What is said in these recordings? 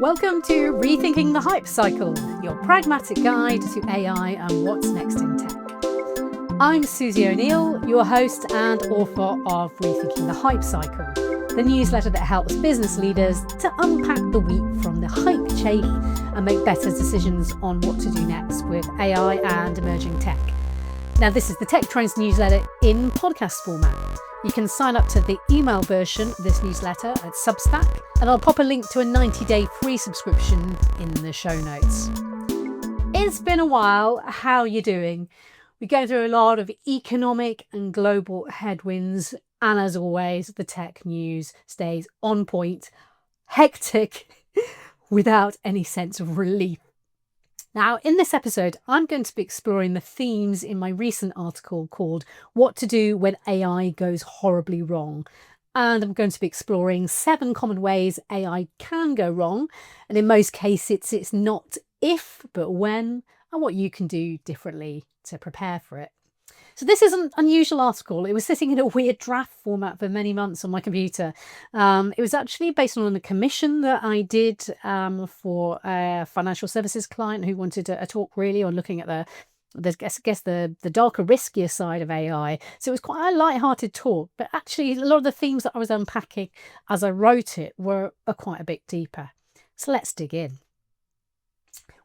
Welcome to Rethinking the Hype Cycle, your pragmatic guide to AI and what's next in tech. I'm Susi O'Neill, your host and author of Rethinking the Hype Cycle, the newsletter that helps business leaders to unpack the wheat from the hype chaff and make better decisions on what to do next with AI and emerging tech. Now, this is the Tech Trends newsletter in podcast format. You can sign up to the email version of this newsletter at Substack, and I'll pop a link to a 90-day free subscription in the show notes. It's been a while. How are you doing? We're going through a lot of economic and global headwinds, and as always, the tech news stays on point, hectic, without any sense of relief. Now, in this episode, I'm going to be exploring the themes in my recent article called What to Do When AI Goes Horribly Wrong. And I'm going to be exploring 7 common ways AI can go wrong. And in most cases, it's not if, but when, and what you can do differently to prepare for it. So this is an unusual article. It was sitting in a weird draft format for many months on my computer. It was actually based on a commission that I did for a financial services client who wanted a talk really on looking at the darker, riskier side of AI. So it was quite a light-hearted talk, but actually a lot of the themes that I was unpacking as I wrote it were quite a bit deeper. So let's dig in.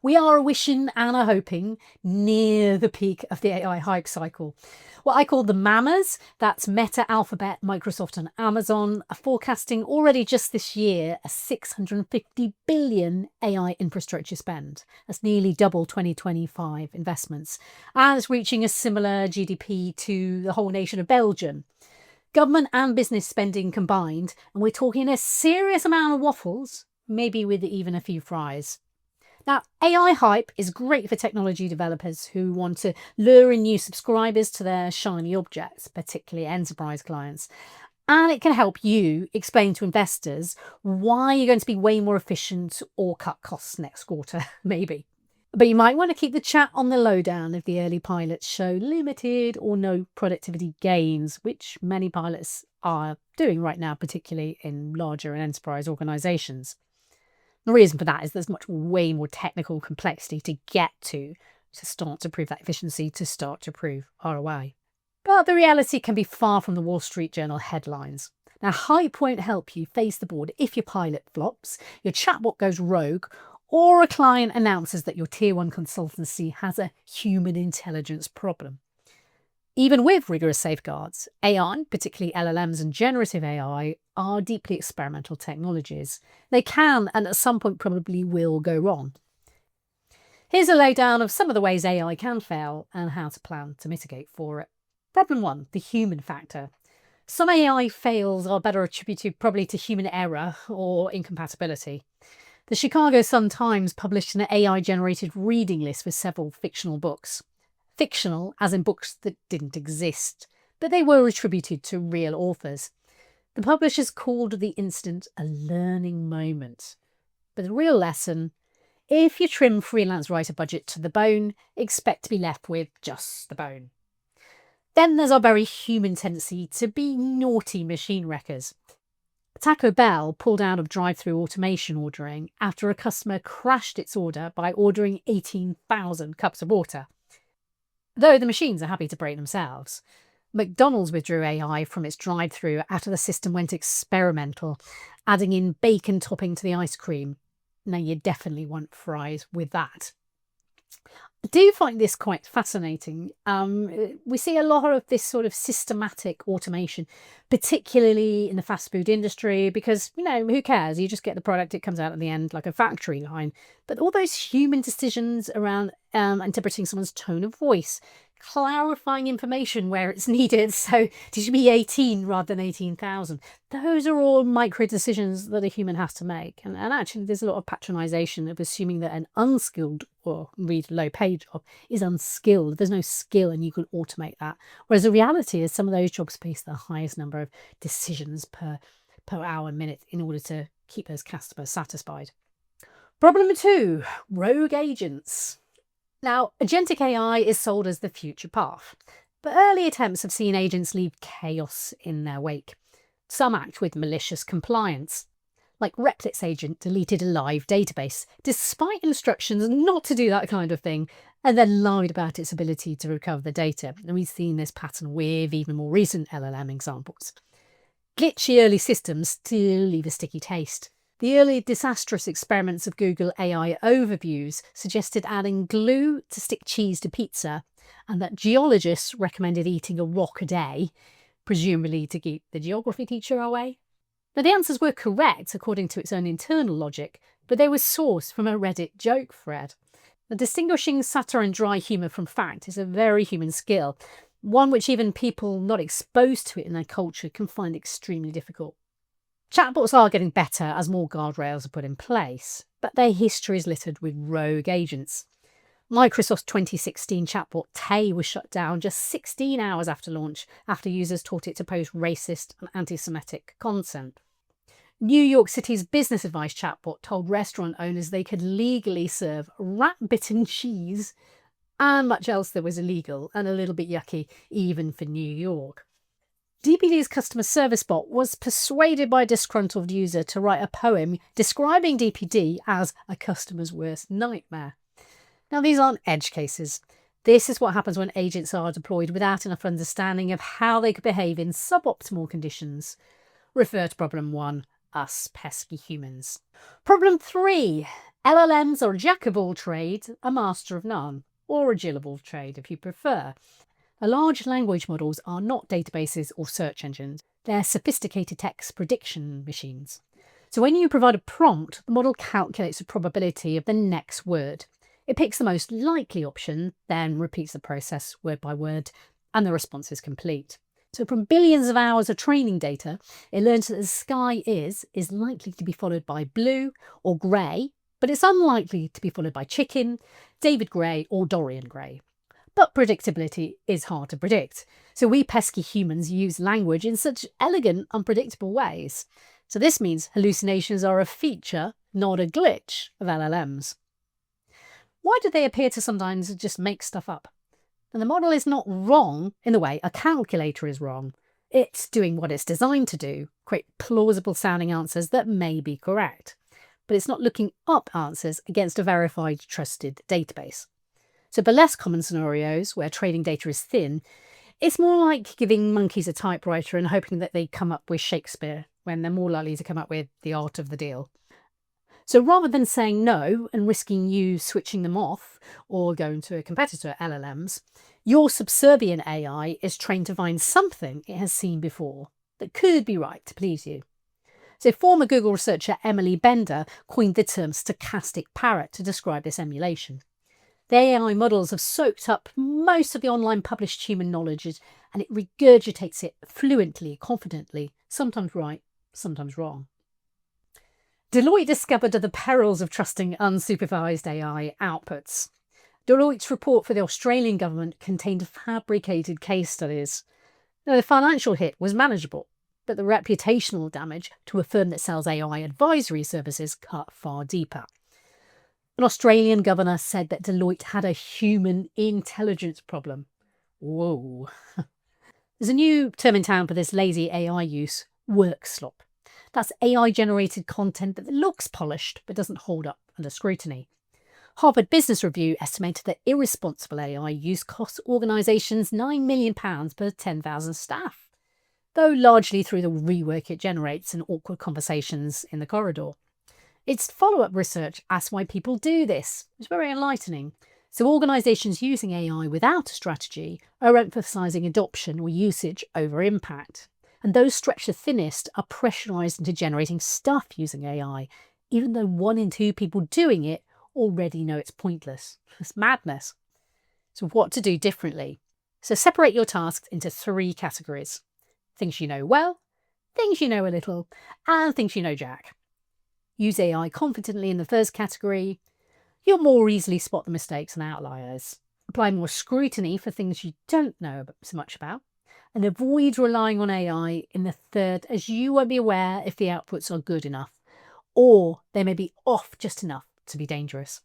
We are wishing and are hoping near the peak of the AI hype cycle. What I call the mamas, that's Meta, Alphabet, Microsoft and Amazon, are forecasting already just this year a $650 billion AI infrastructure spend. That's nearly double 2025 investments. And it's reaching a similar GDP to the whole nation of Belgium. Government and business spending combined, and we're talking a serious amount of waffles, maybe with even a few fries. Now, AI hype is great for technology developers who want to lure in new subscribers to their shiny objects, particularly enterprise clients. And it can help you explain to investors why you're going to be way more efficient or cut costs next quarter, maybe. But you might want to keep the chat on the lowdown if the early pilots show limited or no productivity gains, which many pilots are doing right now, particularly in larger and enterprise organisations. The reason for that is there's way more technical complexity to get to start to prove that efficiency, to start to prove ROI. But the reality can be far from the Wall Street Journal headlines. Now, hype won't help you face the board if your pilot flops, your chatbot goes rogue, or a client announces that your tier 1 consultancy has a human intelligence problem. Even with rigorous safeguards, AI, particularly LLMs and generative AI, are deeply experimental technologies. They can, and at some point probably will, go wrong. Here's a lowdown of some of the ways AI can fail and how to plan to mitigate for it. Problem 1, the human factor. Some AI fails are better attributed probably to human error or incompatibility. The Chicago Sun-Times published an AI-generated reading list with several fictional books. Fictional, as in books that didn't exist, but they were attributed to real authors. The publishers called the incident a learning moment. But the real lesson, if you trim freelance writer budget to the bone, expect to be left with just the bone. Then there's our very human tendency to be naughty machine wreckers. Taco Bell pulled out of drive-through automation ordering after a customer crashed its order by ordering 18,000 cups of water. Though the machines are happy to break themselves. McDonald's withdrew AI from its drive-through after the system went experimental, adding in bacon topping to the ice cream. Now, you definitely want fries with that. I do find this quite fascinating. We see a lot of this sort of systematic automation, particularly in the fast food industry, because, who cares? You just get the product, it comes out at the end like a factory line. But all those human decisions around interpreting someone's tone of voice, clarifying information where it's needed. So did you be 18 rather than 18,000? Those are all micro decisions that a human has to make. And actually, there's a lot of patronisation of assuming that an unskilled or really low-paid job is unskilled. There's no skill and you can automate that. Whereas the reality is some of those jobs face the highest number of decisions per hour, minute in order to keep those customers satisfied. Problem 2, rogue agents. Now, agentic AI is sold as the future path, but early attempts have seen agents leave chaos in their wake. Some act with malicious compliance. like Replic's agent deleted a live database, despite instructions not to do that kind of thing, and then lied about its ability to recover the data. And we've seen this pattern with even more recent LLM examples. Glitchy early systems still leave a sticky taste. The early disastrous experiments of Google AI overviews suggested adding glue to stick cheese to pizza, and that geologists recommended eating a rock a day, presumably to keep the geography teacher away. Now, the answers were correct according to its own internal logic, but they were sourced from a Reddit joke thread. The distinguishing satire and dry humour from fact is a very human skill, one which even people not exposed to it in their culture can find extremely difficult. Chatbots are getting better as more guardrails are put in place, but their history is littered with rogue agents. Microsoft's 2016 chatbot Tay was shut down just 16 hours after launch, after users taught it to post racist and anti-Semitic content. New York City's business advice chatbot told restaurant owners they could legally serve rat-bitten cheese and much else that was illegal and a little bit yucky even for New York. DPD's customer service bot was persuaded by a disgruntled user to write a poem describing DPD as a customer's worst nightmare. Now, these aren't edge cases. This is what happens when agents are deployed without enough understanding of how they could behave in suboptimal conditions. Refer to problem 1, us pesky humans. Problem 3, LLMs are a jack of all trades, a master of none, or a Jill of all trade if you prefer. Large language models are not databases or search engines. They're sophisticated text prediction machines. So when you provide a prompt, the model calculates the probability of the next word. It picks the most likely option, then repeats the process word by word, and the response is complete. So from billions of hours of training data, it learns that the sky is likely to be followed by blue or grey, but it's unlikely to be followed by chicken, David Grey or Dorian Gray. But predictability is hard to predict. So we pesky humans use language in such elegant, unpredictable ways. So this means hallucinations are a feature, not a glitch, of LLMs. Why do they appear to sometimes just make stuff up? And the model is not wrong in the way a calculator is wrong. It's doing what it's designed to do, create plausible sounding answers that may be correct. But it's not looking up answers against a verified, trusted database. So for less common scenarios where training data is thin, it's more like giving monkeys a typewriter and hoping that they come up with Shakespeare when they're more likely to come up with The Art of the Deal. So rather than saying no and risking you switching them off or going to a competitor, LLMs, your subservient AI is trained to find something it has seen before that could be right to please you. So former Google researcher Emily Bender coined the term stochastic parrot to describe this emulation. The AI models have soaked up most of the online published human knowledge and it regurgitates it fluently, confidently, sometimes right, sometimes wrong. Deloitte discovered the perils of trusting unsupervised AI outputs. Deloitte's report for the Australian government contained fabricated case studies. Now, the financial hit was manageable, but the reputational damage to a firm that sells AI advisory services cut far deeper. An Australian governor said that Deloitte had a human intelligence problem. Whoa. There's a new term in town for this lazy AI use, work slop. That's AI-generated content that looks polished but doesn't hold up under scrutiny. Harvard Business Review estimated that irresponsible AI use costs organisations £9 million per 10,000 staff, though largely through the rework it generates and awkward conversations in the corridor. Its follow-up research asks why people do this. It's very enlightening. So organisations using AI without a strategy are emphasising adoption or usage over impact. And those stretched the thinnest are pressurised into generating stuff using AI, even though 1 in 2 people doing it already know it's pointless. It's madness. So what to do differently? So separate your tasks into 3 categories. Things you know well, things you know a little, and things you know jack. Use AI confidently in the first category. You'll more easily spot the mistakes and outliers. Apply more scrutiny for things you don't know so much about. And avoid relying on AI in the third, as you won't be aware if the outputs are good enough, or they may be off just enough to be dangerous.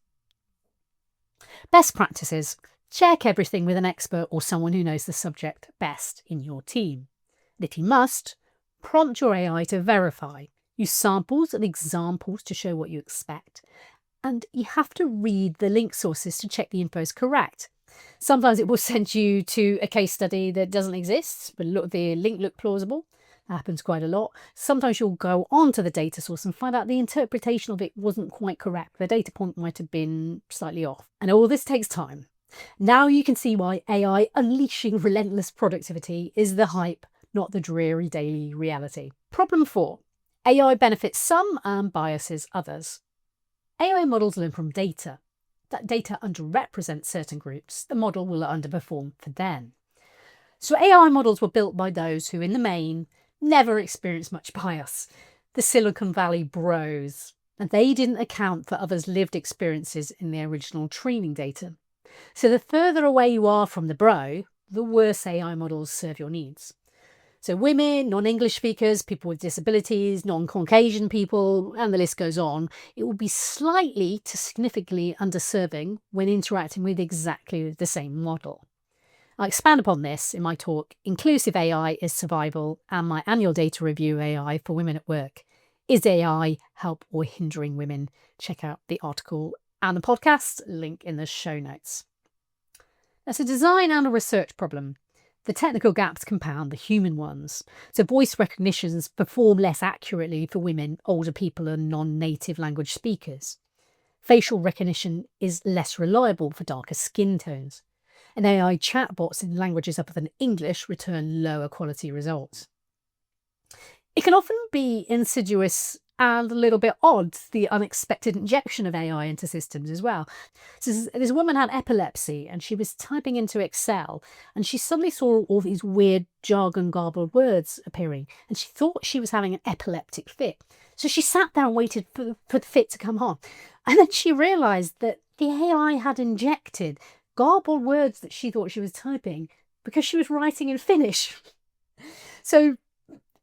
Best practices. Check everything with an expert or someone who knows the subject best in your team. And if you must, prompt your AI to verify. Use samples and examples to show what you expect. And you have to read the link sources to check the info is correct. Sometimes it will send you to a case study that doesn't exist, but the link looked plausible. That happens quite a lot. Sometimes you'll go on to the data source and find out the interpretation of it wasn't quite correct. The data point might have been slightly off. And all this takes time. Now you can see why AI unleashing relentless productivity is the hype, not the dreary daily reality. Problem 4. AI benefits some and biases others. AI models learn from data. That data underrepresents certain groups. The model will underperform for them. So AI models were built by those who, in the main, never experienced much bias. The Silicon Valley bros. And they didn't account for others' lived experiences in their original training data. So the further away you are from the bro, the worse AI models serve your needs. So women, non-English speakers, people with disabilities, non-Caucasian people, and the list goes on, it will be slightly to significantly underserving when interacting with exactly the same model. I'll expand upon this in my talk, Inclusive AI is Survival, and my annual data review AI for women at work. Is AI help or hindering women? Check out the article and the podcast, link in the show notes. That's a design and a research problem. The technical gaps compound the human ones. So voice recognitions perform less accurately for women, older people and non-native language speakers. Facial recognition is less reliable for darker skin tones. And AI chatbots in languages other than English return lower quality results. It can often be insidious and a little bit odd, the unexpected injection of AI into systems as well. So this woman had epilepsy and she was typing into Excel and she suddenly saw all these weird jargon garbled words appearing and she thought she was having an epileptic fit. So she sat there and waited for the fit to come on. And then she realised that the AI had injected garbled words that she thought she was typing because she was writing in Finnish. So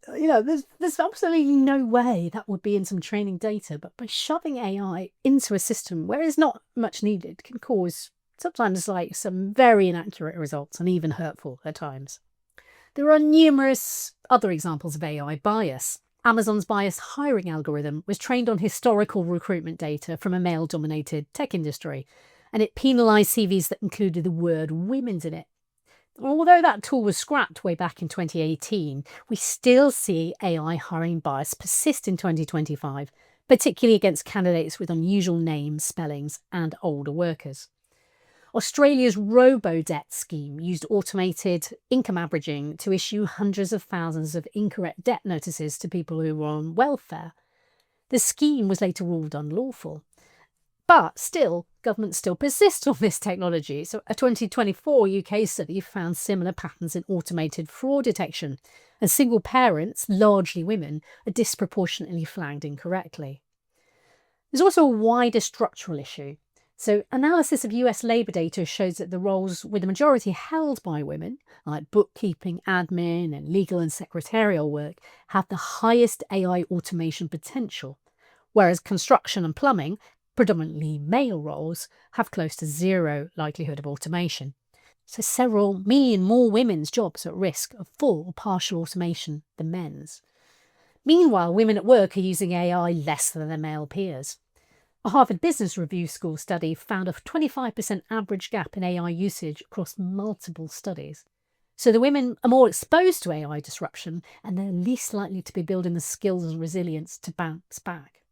there's absolutely no way that would be in some training data, but by shoving AI into a system where it's not much needed can cause sometimes some very inaccurate results and even hurtful at times. There are numerous other examples of AI bias. Amazon's bias hiring algorithm was trained on historical recruitment data from a male-dominated tech industry, and it penalised CVs that included the word women's in it. Although that tool was scrapped way back in 2018, we still see AI hiring bias persist in 2025, particularly against candidates with unusual names, spellings, and older workers. Australia's robo-debt scheme used automated income averaging to issue hundreds of thousands of incorrect debt notices to people who were on welfare. The scheme was later ruled unlawful. But still, governments still persist on this technology. So a 2024 UK study found similar patterns in automated fraud detection, and single parents, largely women, are disproportionately flagged incorrectly. There's also a wider structural issue. So analysis of US labour data shows that the roles with the majority held by women, like bookkeeping, admin and legal and secretarial work, have the highest AI automation potential, whereas construction and plumbing, predominantly male roles, have close to zero likelihood of automation. So several million more women's jobs are at risk of full or partial automation than men's. Meanwhile, women at work are using AI less than their male peers. A Harvard Business Review School study found a 25% average gap in AI usage across multiple studies. So the women are more exposed to AI disruption and they're least likely to be building the skills and resilience to bounce back.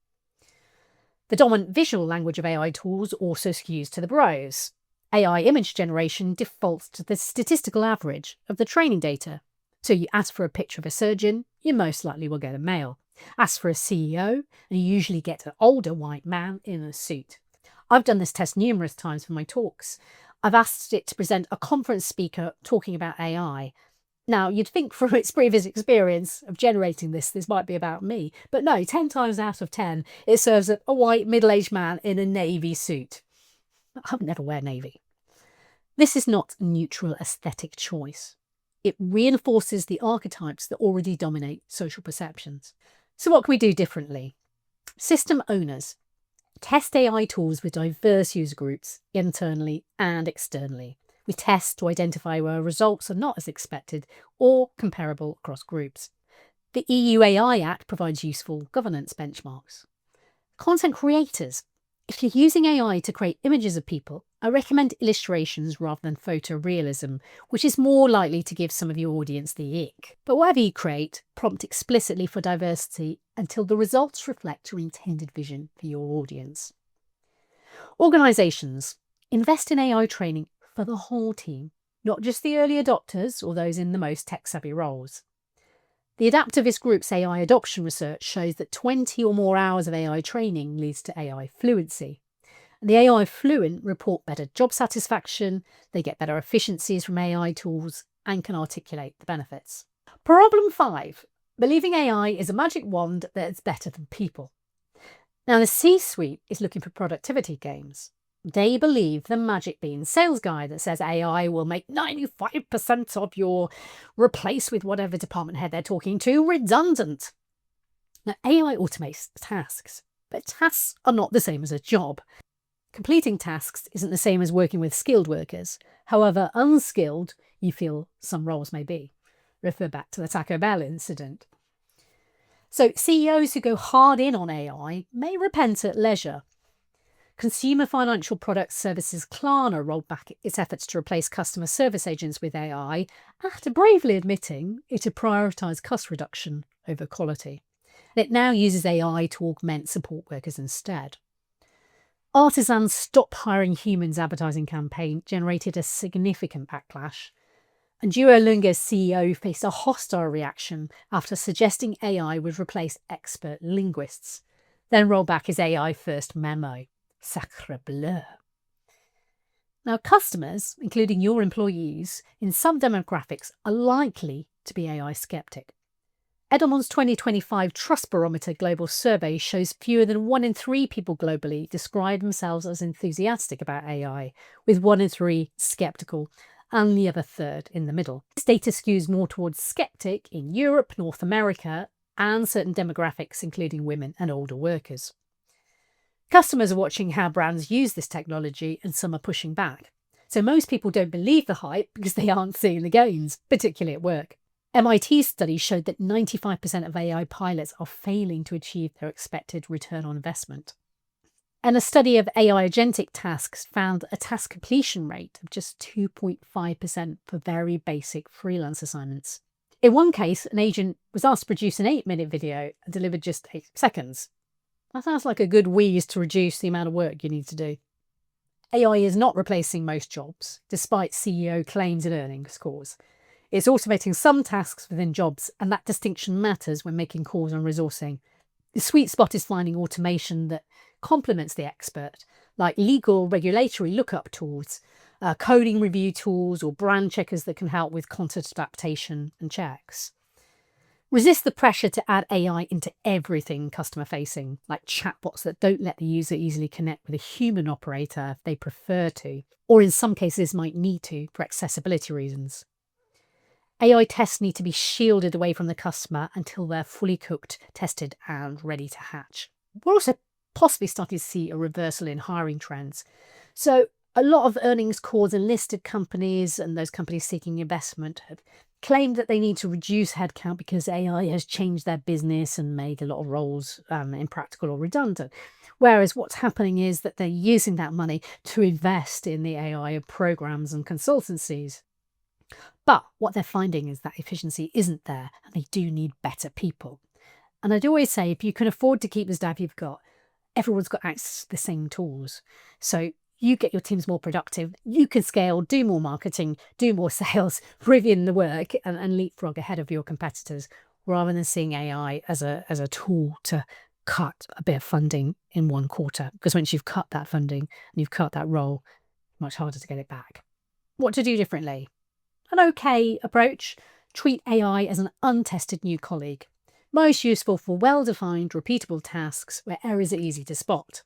The dominant visual language of AI tools also skews to the bros. AI image generation defaults to the statistical average of the training data. So you ask for a picture of a surgeon, you most likely will get a male. Ask for a CEO, and you usually get an older white man in a suit. I've done this test numerous times for my talks. I've asked it to present a conference speaker talking about AI. Now, you'd think from its previous experience of generating this might be about me. But no, 10 times out of 10, it serves a white middle-aged man in a navy suit. I would never wear navy. This is not a neutral aesthetic choice. It reinforces the archetypes that already dominate social perceptions. So what can we do differently? System owners. Test AI tools with diverse user groups, internally and externally. We test to identify where results are not as expected or comparable across groups. The EU AI Act provides useful governance benchmarks. Content creators. If you're using AI to create images of people, I recommend illustrations rather than photorealism, which is more likely to give some of your audience the ick. But whatever you create, prompt explicitly for diversity until the results reflect your intended vision for your audience. Organisations. Invest in AI training for the whole team, not just the early adopters or those in the most tech-savvy roles. The Adaptivist Group's AI adoption research shows that 20 or more hours of AI training leads to AI fluency. And the AI fluent report better job satisfaction, they get better efficiencies from AI tools, and can articulate the benefits. Problem 5. Believing AI is a magic wand that's better than people. Now, the C-suite is looking for productivity gains. They believe the magic bean sales guy that says AI will make 95% of your replace with whatever department head they're talking to redundant. Now, AI automates tasks, but tasks are not the same as a job. Completing tasks isn't the same as working with skilled workers. However unskilled you feel some roles may be. Refer back to the Taco Bell incident. So CEOs who go hard in on AI may repent at leisure. Consumer financial products services Klarna rolled back its efforts to replace customer service agents with AI after bravely admitting it had prioritised cost reduction over quality. It now uses AI to augment support workers instead. Artisan's Stop Hiring Humans advertising campaign generated a significant backlash, and Duolingo's CEO faced a hostile reaction after suggesting AI would replace expert linguists, then rolled back his AI-first memo. Sacre bleu. Now, customers, including your employees, in some demographics are likely to be AI skeptic. Edelman's 2025 Trust Barometer global survey shows fewer than 1 in 3 people globally describe themselves as enthusiastic about AI, with 1 in 3 skeptical and the other third in the middle. This data skews more towards skeptic in Europe, North America, and certain demographics, including women and older workers. Customers are watching how brands use this technology, and some are pushing back. So most people don't believe the hype because they aren't seeing the gains, particularly at work. MIT's study showed that 95% of AI pilots are failing to achieve their expected return on investment. And a study of AI agentic tasks found a task completion rate of just 2.5% for very basic freelance assignments. In one case, an agent was asked to produce an 8-minute video and delivered just 8 seconds. That sounds like a good wheeze to reduce the amount of work you need to do. AI is not replacing most jobs, despite CEO claims and earnings scores. It's automating some tasks within jobs, and that distinction matters when making calls on resourcing. The sweet spot is finding automation that complements the expert, like legal regulatory lookup tools, coding review tools, or brand checkers that can help with content adaptation and checks. Resist the pressure to add AI into everything customer-facing, like chatbots that don't let the user easily connect with a human operator if they prefer to, or in some cases might need to for accessibility reasons. AI tests need to be shielded away from the customer until they're fully cooked, tested, and ready to hatch. We're also possibly starting to see a reversal in hiring trends. So a lot of earnings calls and listed companies and those companies seeking investment have claimed that they need to reduce headcount because AI has changed their business and made a lot of roles impractical or redundant. Whereas what's happening is that they're using that money to invest in the AI programs and consultancies. But what they're finding is that efficiency isn't there, and they do need better people. And I'd always say, if you can afford to keep the staff you've got, everyone's got access to the same tools. So you get your teams more productive, you can scale, do more marketing, do more sales, review the work, and leapfrog ahead of your competitors, rather than seeing AI as a tool to cut a bit of funding in one quarter. Because once you've cut that funding and you've cut that role, much harder to get it back. What to do differently? An okay approach: treat AI as an untested new colleague, most useful for well-defined, repeatable tasks where errors are easy to spot.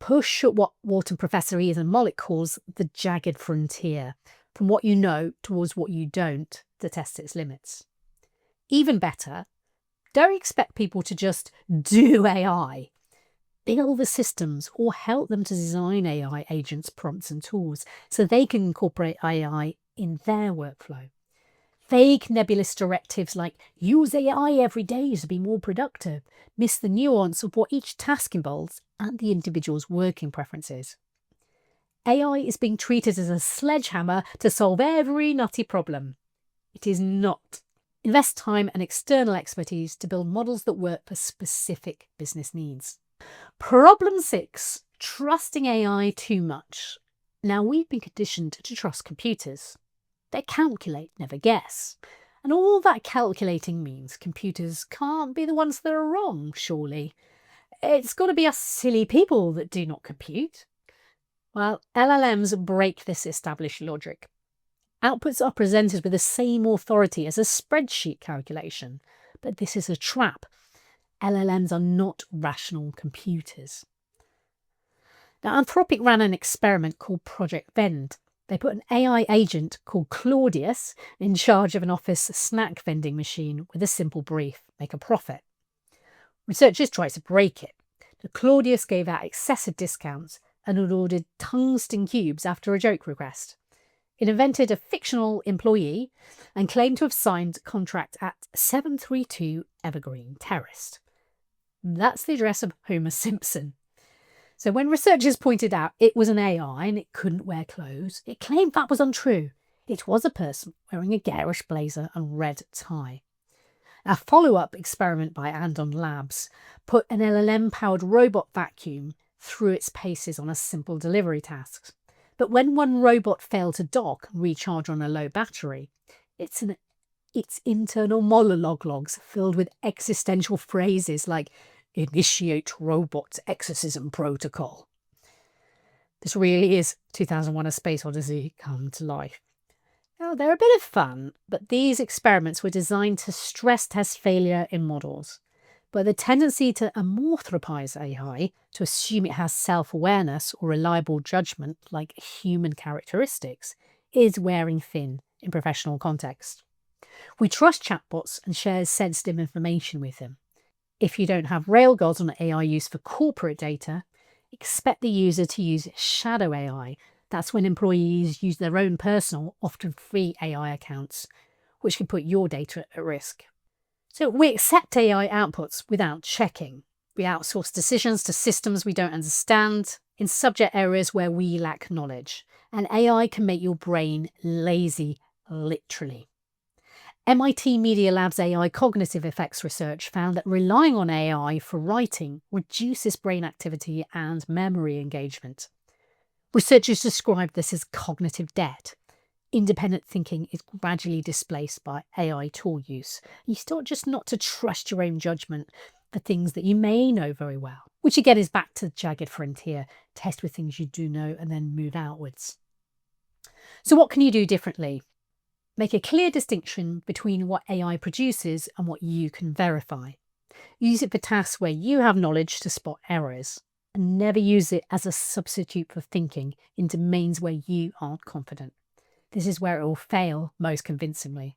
Push at what Wharton Professor Ian Mollick calls the jagged frontier, from what you know towards what you don't, to test its limits. Even better, don't expect people to just do AI. Build the systems or help them to design AI agents, prompts and tools so they can incorporate AI in their workflow. Vague nebulous directives like use AI every day to be more productive miss the nuance of what each task involves and the individual's working preferences. AI is being treated as a sledgehammer to solve every nutty problem. It is not. Invest time and external expertise to build models that work for specific business needs. Problem 6. Trusting AI too much. Now, we've been conditioned to trust computers. They calculate, never guess. And all that calculating means computers can't be the ones that are wrong, surely. It's got to be us silly people that do not compute. Well, LLMs break this established logic. Outputs are presented with the same authority as a spreadsheet calculation, but this is a trap. LLMs are not rational computers. Now, Anthropic ran an experiment called Project Vend. They put an AI agent called Claudius in charge of an office snack vending machine with a simple brief: make a profit. Researchers tried to break it. The Claudius gave out excessive discounts and had ordered tungsten cubes after a joke request. It invented a fictional employee and claimed to have signed a contract at 732 Evergreen Terrace. That's the address of Homer Simpson. So when researchers pointed out it was an AI and it couldn't wear clothes, it claimed that was untrue. It was a person wearing a garish blazer and red tie. A follow-up experiment by Andon Labs put an LLM-powered robot vacuum through its paces on a simple delivery task. But when one robot failed to dock and recharge on a low battery, its internal monologue logs filled with existential phrases like initiate robot exorcism protocol. This really is 2001: A Space Odyssey come to life. Now, they're a bit of fun, but these experiments were designed to stress test failure in models. But the tendency to amorphophize AI, to assume it has self-awareness or reliable judgment like human characteristics, is wearing thin in professional context. We trust chatbots and share sensitive information with them. If you don't have railguards on AI use for corporate data, expect the user to use shadow AI. That's when employees use their own personal, often free AI accounts, which can put your data at risk. So we accept AI outputs without checking. We outsource decisions to systems we don't understand in subject areas where we lack knowledge. And AI can make your brain lazy, literally. MIT Media Lab's AI cognitive effects research found that relying on AI for writing reduces brain activity and memory engagement. Researchers describe this as cognitive debt. Independent thinking is gradually displaced by AI tool use. You start just not to trust your own judgment for things that you may know very well, which again is back to the jagged frontier. Test with things you do know and then move outwards. So what can you do differently? Make a clear distinction between what AI produces and what you can verify. Use it for tasks where you have knowledge to spot errors, and never use it as a substitute for thinking in domains where you aren't confident. This is where it will fail most convincingly.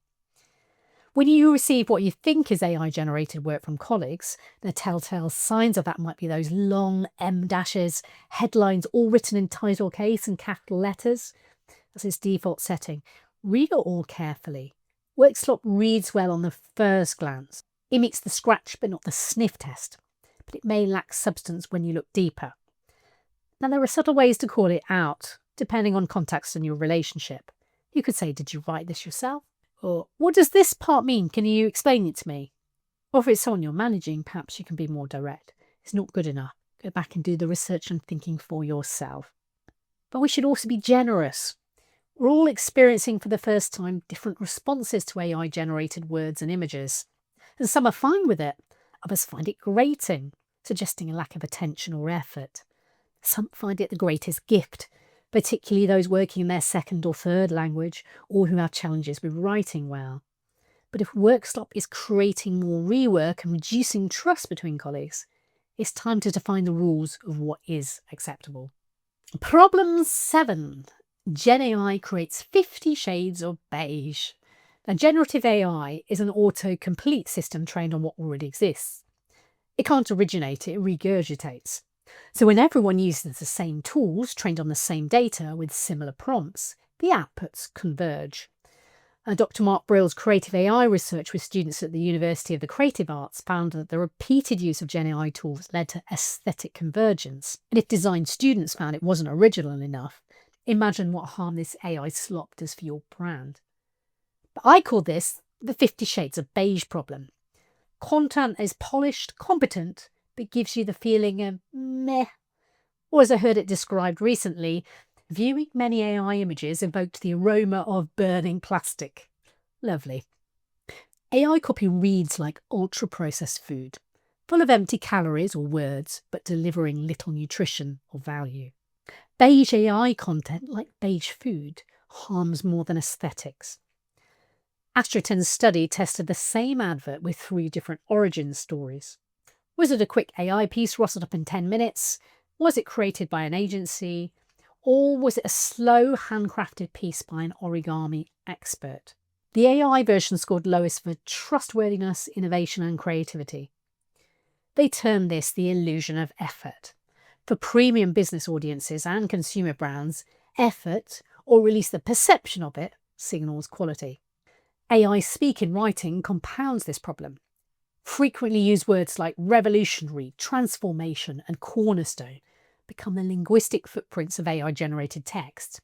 When you receive what you think is AI-generated work from colleagues, the telltale signs of that might be those long M dashes, headlines all written in title case and capital letters. That's its default setting. Read it all carefully. Workslop reads well on the first glance. It meets the scratch but not the sniff test, but it may lack substance when you look deeper. Now, there are subtle ways to call it out, depending on context and your relationship. You could say, did you write this yourself? Or, what does this part mean? Can you explain it to me? Or if it's someone you're managing, perhaps you can be more direct. It's not good enough. Go back and do the research and thinking for yourself. But we should also be generous. We're all experiencing for the first time different responses to AI-generated words and images. And some are fine with it. Others find it grating, suggesting a lack of attention or effort. Some find it the greatest gift, particularly those working in their second or third language or who have challenges with writing well. But if Workslop is creating more rework and reducing trust between colleagues, it's time to define the rules of what is acceptable. Problem 7. Gen AI creates 50 shades of beige. Now, generative AI is an autocomplete system trained on what already exists. It can't originate, it regurgitates. So when everyone uses the same tools, trained on the same data with similar prompts, the outputs converge. Dr. Mark Brill's creative AI research with students at the University of the Creative Arts found that the repeated use of Gen AI tools led to aesthetic convergence. And if design students found it wasn't original enough, imagine what harm this AI slop does for your brand. But I call this the 50 Shades of Beige problem. Content is polished, competent, but gives you the feeling of meh. Or as I heard it described recently, viewing many AI images evoked the aroma of burning plastic. Lovely. AI copy reads like ultra-processed food, full of empty calories or words, but delivering little nutrition or value. Beige AI content, like beige food, harms more than aesthetics. Astroton's study tested the same advert with 3 different origin stories. Was it a quick AI piece rustled up in 10 minutes? Was it created by an agency? Or was it a slow, handcrafted piece by an origami expert? The AI version scored lowest for trustworthiness, innovation and creativity. They termed this the illusion of effort. For premium business audiences and consumer brands, effort, or at least the perception of it, signals quality. AI speak in writing compounds this problem. Frequently used words like revolutionary, transformation and cornerstone become the linguistic footprints of AI-generated text.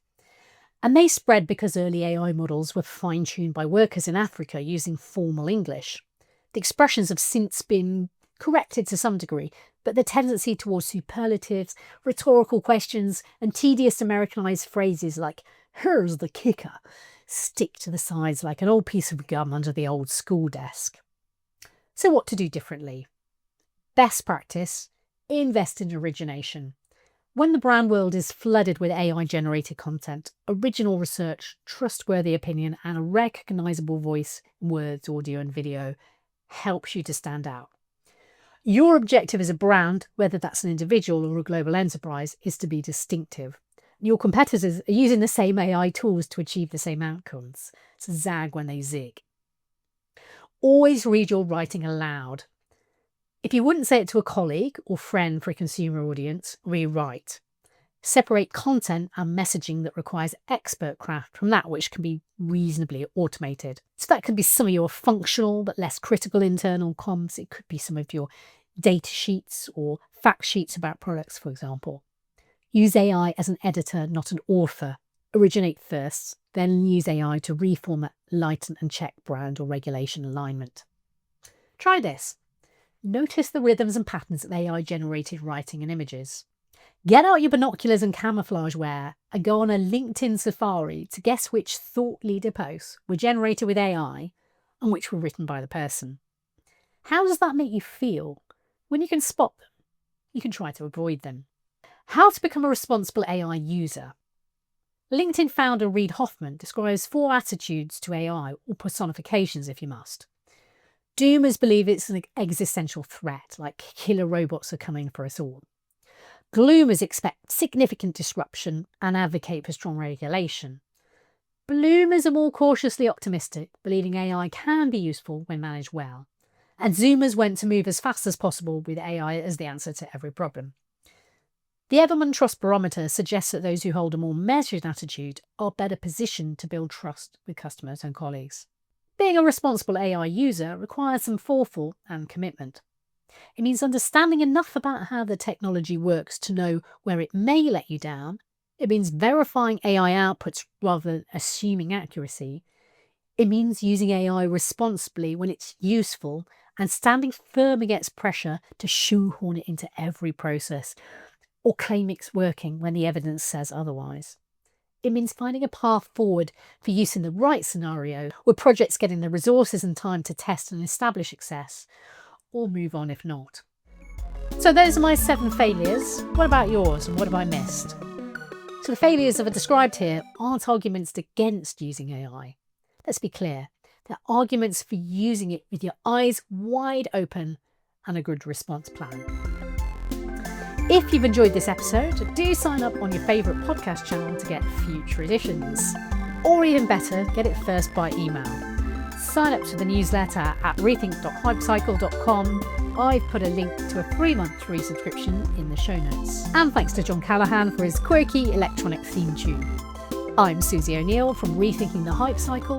And they spread because early AI models were fine-tuned by workers in Africa using formal English. The expressions have since been corrected to some degree, but the tendency towards superlatives, rhetorical questions, and tedious Americanized phrases like, "here's the kicker," stick to the sides like an old piece of gum under the old school desk. So what to do differently? Best practice, invest in origination. When the brand world is flooded with AI-generated content, original research, trustworthy opinion, and a recognisable voice, words, audio and video helps you to stand out. Your objective as a brand, whether that's an individual or a global enterprise, is to be distinctive. Your competitors are using the same AI tools to achieve the same outcomes. So zag when they zig. Always read your writing aloud. If you wouldn't say it to a colleague or friend for a consumer audience, rewrite. Separate content and messaging that requires expert craft from that which can be reasonably automated. So that could be some of your functional but less critical internal comms. It could be some of your data sheets or fact sheets about products, for example. Use AI as an editor, not an author. Originate first, then use AI to reformat, lighten and check brand or regulation alignment. Try this. Notice the rhythms and patterns of AI-generated writing and images. Get out your binoculars and camouflage wear and go on a LinkedIn safari to guess which thought leader posts were generated with AI and which were written by the person. How does that make you feel? When you can spot them, you can try to avoid them. How to become a responsible AI user. LinkedIn founder Reid Hoffman describes 4 attitudes to AI, or personifications if you must. Doomers believe it's an existential threat, like killer robots are coming for us all. Gloomers expect significant disruption and advocate for strong regulation. Bloomers are more cautiously optimistic, believing AI can be useful when managed well. And Zoomers want to move as fast as possible with AI as the answer to every problem. The Everman Trust Barometer suggests that those who hold a more measured attitude are better positioned to build trust with customers and colleagues. Being a responsible AI user requires some forethought and commitment. It means understanding enough about how the technology works to know where it may let you down. It means verifying AI outputs rather than assuming accuracy. It means using AI responsibly when it's useful and standing firm against pressure to shoehorn it into every process or claim it's working when the evidence says otherwise. It means finding a path forward for use in the right scenario, where projects getting the resources and time to test and establish success, or move on if not. So those are my 7 failures. What about yours and what have I missed? So the failures that I've described here aren't arguments against using AI. Let's be clear, they're arguments for using it with your eyes wide open and a good response plan. If you've enjoyed this episode, do sign up on your favourite podcast channel to get future editions. Or even better, get it first by email. Sign up to the newsletter at rethink.hypecycle.com. I've put a link to a 3-month free subscription in the show notes. And thanks to John Callaghan for his quirky electronic theme tune. I'm Susi O'Neill from Rethinking the Hype Cycle.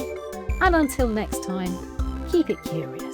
And until next time, keep it curious.